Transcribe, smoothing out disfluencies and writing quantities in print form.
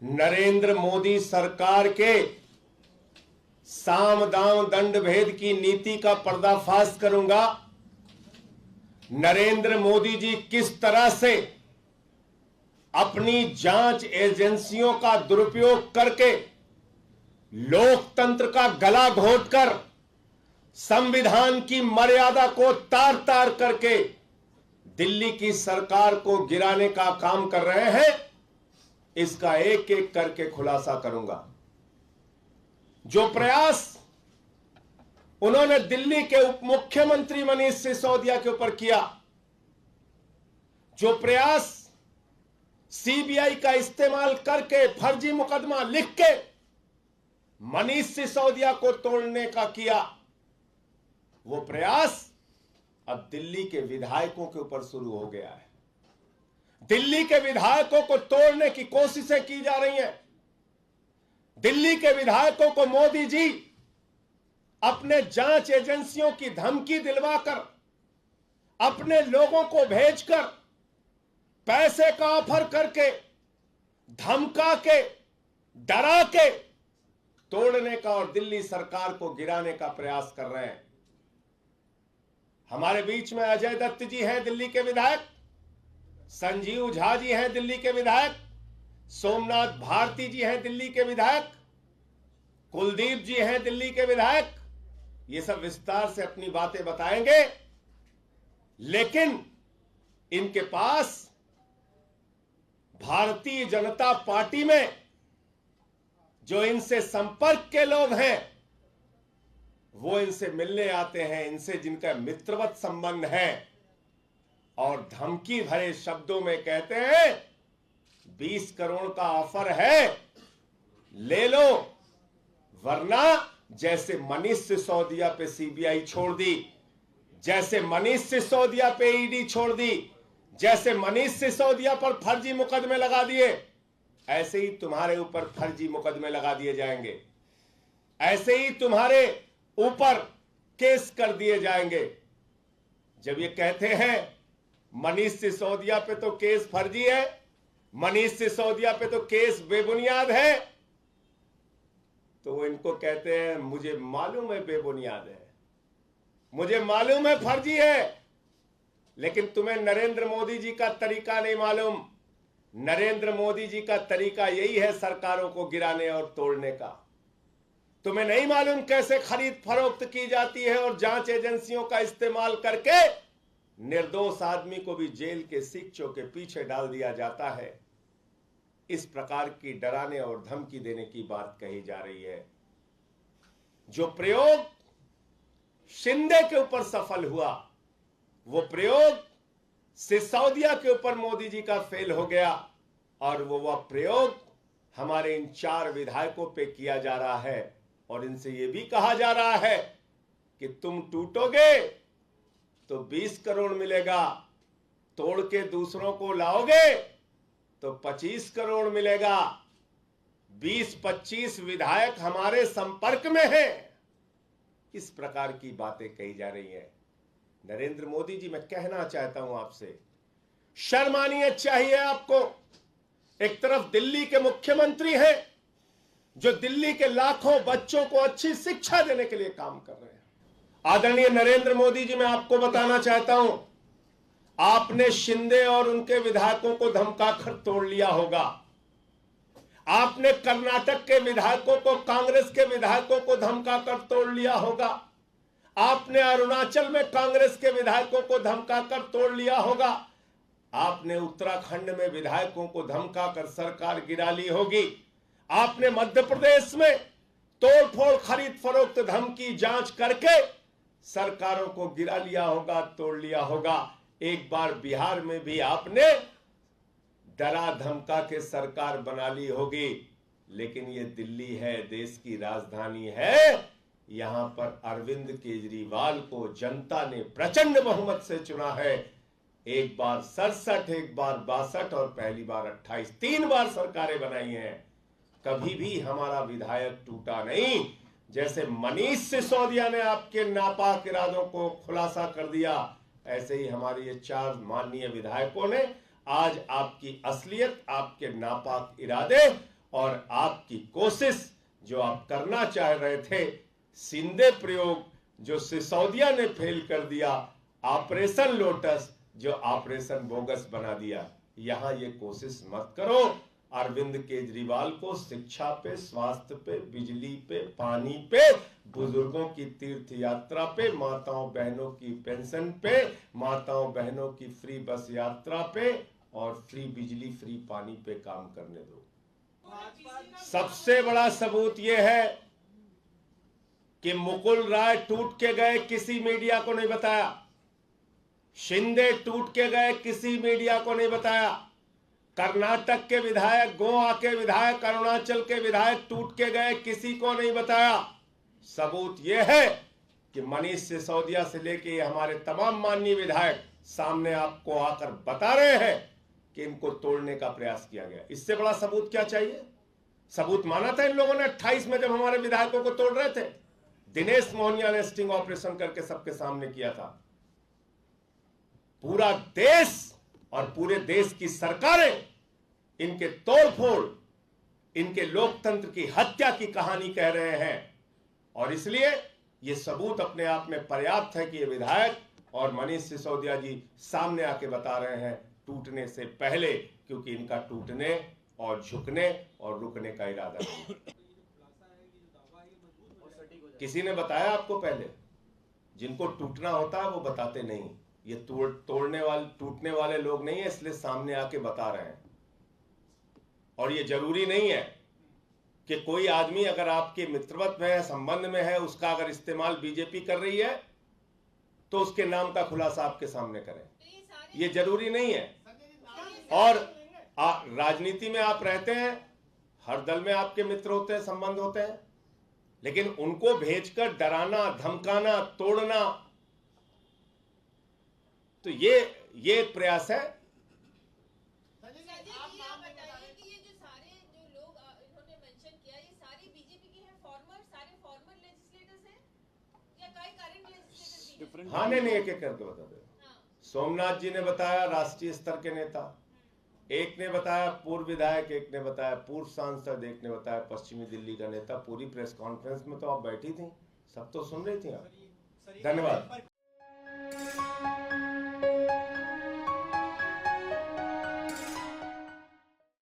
नरेंद्र मोदी सरकार के साम दाम दंड भेद की नीति का पर्दाफाश करूंगा। नरेंद्र मोदी जी किस तरह से अपनी जांच एजेंसियों का दुरुपयोग करके लोकतंत्र का गला घोटकर संविधान की मर्यादा को तार तार करके दिल्ली की सरकार को गिराने का काम कर रहे हैं, इसका एक एक करके खुलासा करूंगा। जो प्रयास उन्होंने दिल्ली के उप मुख्यमंत्री मनीष सिसोदिया के ऊपर किया, जो प्रयास सीबीआई का इस्तेमाल करके फर्जी मुकदमा लिख के मनीष सिसोदिया को तोड़ने का किया, वो प्रयास अब दिल्ली के विधायकों के ऊपर शुरू हो गया है। दिल्ली के विधायकों को तोड़ने की कोशिशें की जा रही हैं। दिल्ली के विधायकों को मोदी जी अपने जांच एजेंसियों की धमकी दिलवाकर, अपने लोगों को भेजकर, पैसे का ऑफर करके, धमका के, डरा के तोड़ने का और दिल्ली सरकार को गिराने का प्रयास कर रहे हैं। हमारे बीच में अजय दत्त जी हैं दिल्ली के विधायक, संजीव झा जी हैं दिल्ली के विधायक, सोमनाथ भारती जी हैं दिल्ली के विधायक, कुलदीप जी हैं दिल्ली के विधायक। ये सब विस्तार से अपनी बातें बताएंगे, लेकिन इनके पास भारतीय जनता पार्टी में जो इनसे संपर्क के लोग हैं, वो इनसे मिलने आते हैं, इनसे जिनका मित्रवत संबंध है, और धमकी भरे शब्दों में कहते हैं 20 करोड़ का ऑफर है, ले लो, वरना जैसे मनीष सिसोदिया पे सीबीआई छोड़ दी, जैसे मनीष सिसोदिया पे ईडी छोड़ दी, जैसे मनीष सिसोदिया पर फर्जी मुकदमे लगा दिए, ऐसे ही तुम्हारे ऊपर फर्जी मुकदमे लगा दिए जाएंगे, ऐसे ही तुम्हारे ऊपर केस कर दिए जाएंगे। जब ये कहते हैं मनीष सिसोदिया पे तो केस फर्जी है, मनीष सिसोदिया पे तो केस बेबुनियाद है, तो वो इनको कहते हैं मुझे मालूम है बेबुनियाद है, मुझे मालूम है फर्जी है, लेकिन तुम्हें नरेंद्र मोदी जी का तरीका नहीं मालूम। नरेंद्र मोदी जी का तरीका यही है सरकारों को गिराने और तोड़ने का। तुम्हें नहीं मालूम कैसे खरीद फरोख्त की जाती है और जांच एजेंसियों का इस्तेमाल करके निर्दोष आदमी को भी जेल के सिक्चों के पीछे डाल दिया जाता है। इस प्रकार की डराने और धमकी देने की बात कही जा रही है। जो प्रयोग शिंदे के ऊपर सफल हुआ, वो प्रयोग सिसोदिया के ऊपर मोदी जी का फेल हो गया, और वह प्रयोग हमारे इन 4 विधायकों पे किया जा रहा है, और इनसे यह भी कहा जा रहा है कि तुम टूटोगे तो 20 करोड़ मिलेगा, तोड़ के दूसरों को लाओगे तो 25 करोड़ मिलेगा। 20-25 विधायक हमारे संपर्क में हैं। इस प्रकार की बातें कही जा रही हैं। नरेंद्र मोदी जी, मैं कहना चाहता हूं आपसे, शर्म आनी चाहिए आपको। एक तरफ दिल्ली के मुख्यमंत्री हैं जो दिल्ली के लाखों बच्चों को अच्छी शिक्षा देने के लिए काम कर रहे हैं। आदरणीय नरेंद्र मोदी जी, मैं आपको बताना चाहता हूं, आपने शिंदे और उनके विधायकों को धमकाकर तोड़ लिया होगा। आपने कर्नाटक के विधायकों को, कांग्रेस के विधायकों को धमकाकर तोड़ लिया होगा। आपने अरुणाचल में कांग्रेस के विधायकों को धमकाकर तोड़ लिया होगा। आपने उत्तराखंड में विधायकों को धमकाकर सरकार गिरा ली होगी। आपने मध्य प्रदेश में तोड़फोड़, खरीद फरोख्त, धमकी, जांच करके सरकारों को गिरा लिया होगा, तोड़ लिया होगा। एक बार बिहार में भी आपने डरा धमका के सरकार बना ली होगी। लेकिन ये दिल्ली है, देश की राजधानी है, यहां पर अरविंद केजरीवाल को जनता ने प्रचंड बहुमत से चुना है। एक बार 67, एक बार 62 और पहली बार 28, 3 बार सरकारें बनाई हैं। कभी भी हमारा विधायक टूटा नहीं। जैसे मनीष सिसोदिया ने आपके नापाक इरादों को खुलासा कर दिया, ऐसे ही हमारे ये 4 माननीय विधायकों ने आज आपकी असलियत, आपके नापाक इरादे और आपकी कोशिश जो आप करना चाह रहे थे, सिंधे प्रयोग जो सिसोदिया ने फेल कर दिया, ऑपरेशन लोटस जो ऑपरेशन बोगस बना दिया, यहां ये कोशिश मत करो। अरविंद केजरीवाल को शिक्षा पे, स्वास्थ्य पे, बिजली पे, पानी पे, बुजुर्गों की तीर्थ यात्रा पे, माताओं बहनों की पेंशन पे, माताओं बहनों की फ्री बस यात्रा पे और फ्री बिजली, फ्री पानी पे काम करने दो। सबसे बड़ा सबूत यह है कि मुकुल राय टूट के गए, किसी मीडिया को नहीं बताया। शिंदे टूट के गए, किसी मीडिया को नहीं बताया। कर्नाटक के विधायक, गोवा के विधायक, अरुणाचल के विधायक टूट के गए, किसी को नहीं बताया। सबूत यह है कि मनीष सिसोदिया से लेके हमारे तमाम माननीय विधायक सामने आपको आकर बता रहे हैं कि इनको तोड़ने का प्रयास किया गया। इससे बड़ा सबूत क्या चाहिए? सबूत माना था इन लोगों ने 28 में जब हमारे विधायकों को तोड़ रहे थे। दिनेश मोहनिया ने स्टिंग ऑपरेशन करके सबके सामने किया था। पूरा देश और पूरे देश की सरकारें इनके तोड़फोड़, इनके लोकतंत्र की हत्या की कहानी कह रहे हैं और इसलिए यह सबूत अपने आप में पर्याप्त है कि ये विधायक और मनीष सिसोदिया जी सामने आके बता रहे हैं टूटने से पहले, क्योंकि इनका टूटने और झुकने और रुकने का इरादा नहीं। किसी ने बताया आपको पहले? जिनको टूटना होता है वो बताते नहीं। ये टूटने वाले लोग नहीं है, इसलिए सामने आके बता रहे हैं। और ये जरूरी नहीं है कि कोई आदमी अगर आपके मित्रवत में है, संबंध में है, उसका अगर इस्तेमाल बीजेपी कर रही है तो उसके नाम का खुलासा आपके सामने करें। ये जरूरी नहीं है। और राजनीति में आप रहते हैं, हर दल में आपके मित्र होते हैं, संबंध होते हैं, लेकिन उनको भेजकर डराना, धमकाना, तोड़ना, तो ये एक प्रयास है। हाँ नहीं, एक एक करके बता दो। सोमनाथ जी ने बताया राष्ट्रीय स्तर के नेता, एक ने बताया पूर्व विधायक, एक ने बताया पूर्व सांसद, एक ने बताया पश्चिमी दिल्ली का नेता। पूरी प्रेस कॉन्फ्रेंस में तो आप बैठी थी, सब तो सुन रही थी आप। धन्यवाद।